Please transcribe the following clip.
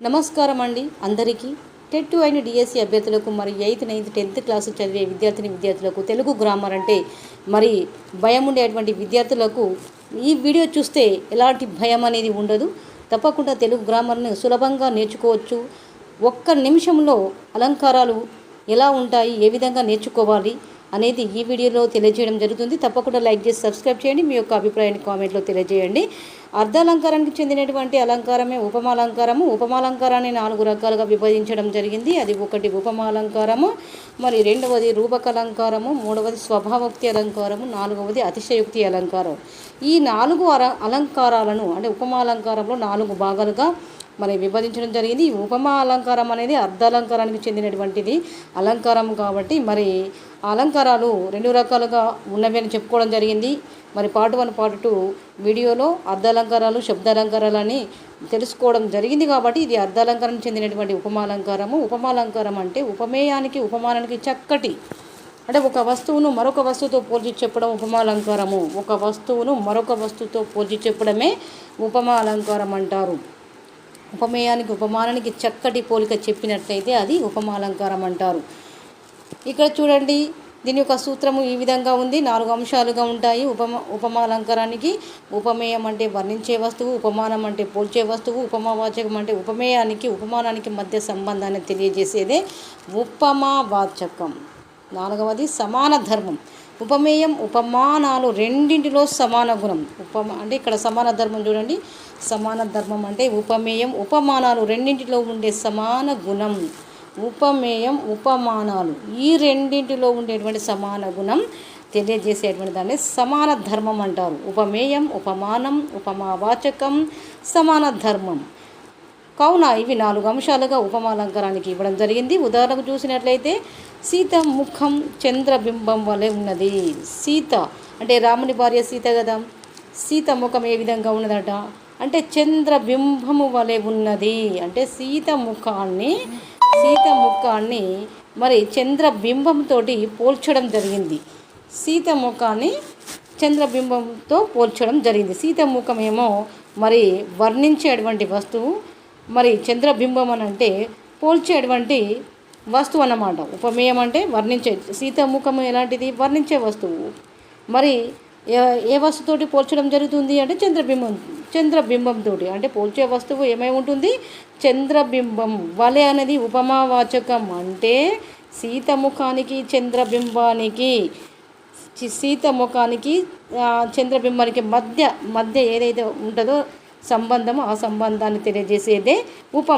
నమస్కారం అండి అందరికీ. టెట్ అయిన డిఎస్సి అభ్యర్థులకు మరి 8th 9th 10th క్లాసు చదివే విద్యార్థులకు తెలుగు గ్రామర్ అంటే మరి భయం ఉండేటువంటి విద్యార్థులకు ఈ వీడియో చూస్తే ఎలాంటి భయం అనేది ఉండదు. తప్పకుండా తెలుగు గ్రామర్ను సులభంగా నేర్చుకోవచ్చు. ఒక్క నిమిషంలో అలంకారాలు ఎలా ఉంటాయి, ఏ విధంగా నేర్చుకోవాలి అనేది ఈ వీడియోలో తెలియజేయడం జరుగుతుంది. తప్పకుండా లైక్ చేసి సబ్స్క్రైబ్ చేయండి. మీ యొక్క అభిప్రాయాన్ని కామెంట్లో తెలియజేయండి. అర్ధాలంకారానికి చెందినటువంటి అలంకారమే ఉపమాలంకారము. ఉపమాలంకారాన్ని 4 రకాలుగా విభజించడం జరిగింది. అది ఒకటి ఉపమాలంకారము, మరి రెండవది రూపకలంకారము, మూడవది స్వభావోక్తి అలంకారము, నాలుగవది అతిశయోక్తి అలంకారం. ఈ 4 అలంకారాలను అంటే ఉపమాలంకారంలో 4 భాగాలుగా మరి విభజించడం జరిగింది. ఈ ఉపమా అలంకారం అనేది అర్ధాలంకారానికి చెందినటువంటిది అలంకారం కాబట్టి మరి అలంకారాలు 2 రకాలుగా ఉన్నవి అని చెప్పుకోవడం జరిగింది. మరి పార్ట్ 1 పార్ట్ 2 వీడియోలో అర్ధాలంకారాలు శబ్దాలంకారాలని తెలుసుకోవడం జరిగింది. కాబట్టి ఇది అర్ధాలంకారానికి చెందినటువంటి ఉపమాలంకారము. ఉపమాలంకారం అంటే ఉపమేయానికి ఉపమానానికి చక్కటి అంటే ఒక వస్తువును మరొక వస్తువుతో పోల్చి చెప్పడం ఉపమాలంకారము. ఒక వస్తువును మరొక వస్తువుతో పోల్చి చెప్పడమే ఉపమాలంకారం అంటారు. ఉపమేయానికి ఉపమానానికి చక్కటి పోలిక చెప్పినట్లయితే అది ఉపమాలంకారం అంటారు. ఇక్కడ చూడండి, దీని యొక్క సూత్రము ఈ విధంగా ఉంది. 4 అంశాలుగా ఉంటాయి. ఉపమాలంకారానికి ఉపమేయం అంటే వర్ణించే వస్తువు, ఉపమానం అంటే పోల్చే వస్తువు, ఉపమావాచకం అంటే ఉపమేయానికి ఉపమానానికి మధ్య సంబంధాన్ని తెలియజేసేదే ఉపమావాచకం. 4వది సమాన ధర్మం. ఉపమేయం ఉపమానాలు రెండింటిలో సమాన గుణం. అంటే ఇక్కడ సమాన ధర్మం చూడండి. సమాన ధర్మం అంటే ఉపమేయం ఉపమానాలు రెండింటిలో ఉండే సమాన గుణం. ఉపమేయం ఉపమానాలు ఈ రెండింటిలో ఉండేటువంటి సమాన గుణం తెలియజేసేటువంటి దాన్ని సమాన ధర్మం అంటారు. ఉపమేయం ఉపమానం ఉపమావాచకం సమాన ధర్మం. కావున ఇవి 4 అంశాలుగా ఉపమాలంకారానికి ఇవ్వడం జరిగింది. ఉదాహరణకు చూసినట్లయితే సీత ముఖం చంద్రబింబం వలె ఉన్నది. సీత అంటే రాముని భార్య సీత కదా. సీత ముఖం ఏ విధంగా ఉన్నదట అంటే చంద్రబింబము వలె ఉన్నది. అంటే సీత ముఖాన్ని మరి చంద్రబింబంతో పోల్చడం జరిగింది. సీత ముఖాన్ని చంద్రబింబంతో పోల్చడం జరిగింది. సీత ముఖమేమో మరి వర్ణించేటువంటి వస్తువు, మరి చంద్రబింబం అని అంటే పోల్చేటువంటి వస్తువు అన్నమాట. ఉపమేయం అంటే వర్ణించే, సీతాముఖము ఎలాంటిది వర్ణించే వస్తువు. మరి ఏ వస్తువుతోటి పోల్చడం జరుగుతుంది అంటే చంద్రబింబంతో. అంటే పోల్చే వస్తువు ఏమై ఉంటుంది, చంద్రబింబం వలె అనేది ఉపమావాచకం. అంటే సీతముఖానికి చంద్రబింబానికి సీతముఖానికి చంద్రబింబానికి మధ్య ఏదైతే ఉంటుందో సంబంధము, ఆ సంబంధాన్ని తెలియజేసేదే